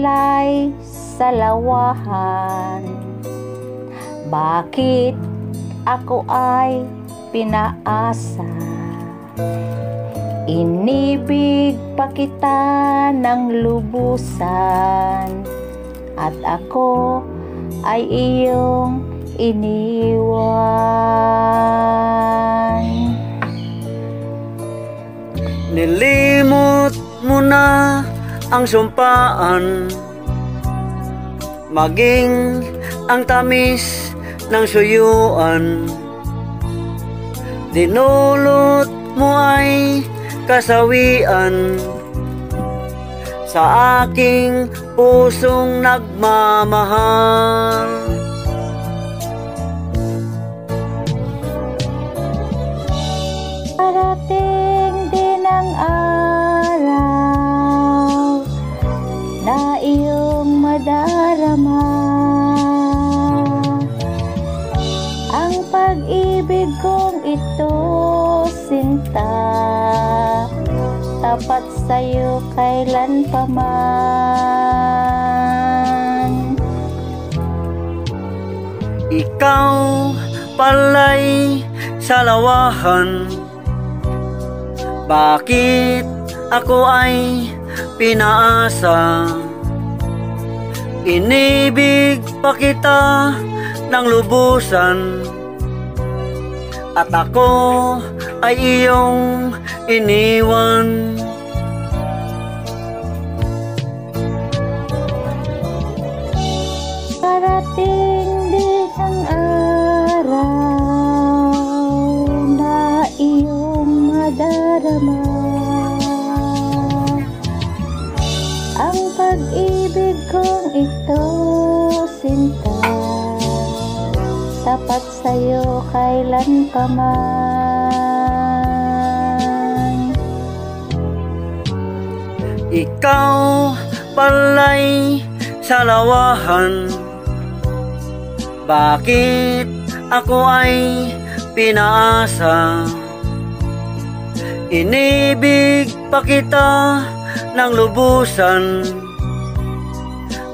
pala'y salawahan. Bakit ako ay pinaasa? Inibig pa kita ng lubusan, at ako ay iyong iniwan. Nilimot mo na ang sumpaan, maging ang tamis ng suyuan. Dinulot mo ay kasawian sa aking pusong nagmamahal. Parating din ang araw na iyong madarama. Ang pag-ibig kong ito, sinta, tapat sa'yo kailan pa man. Ikaw pala'y salawahan, bakit ako ay pinaasa? Inibig pa kita ng lubusan, at ako ay iyong iniwan. Parating din ang araw na iyong madarama. Ang pag-ibig kong ito, sinta, tapat sa'yo kailan pa man. Ikaw pala'y salawahan, bakit ako ay pinaasa? Inibig pa kita ng lubusan,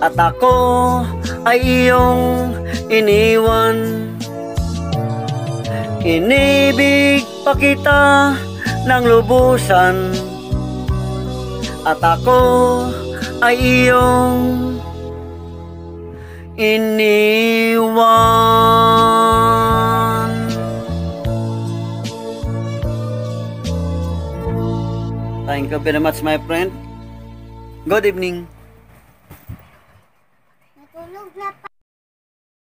at ako ay iyong iniwan. Inibig pa kita ng lubusan, at ako ay iyong iniwan. Thank you very much, my friend. Good evening.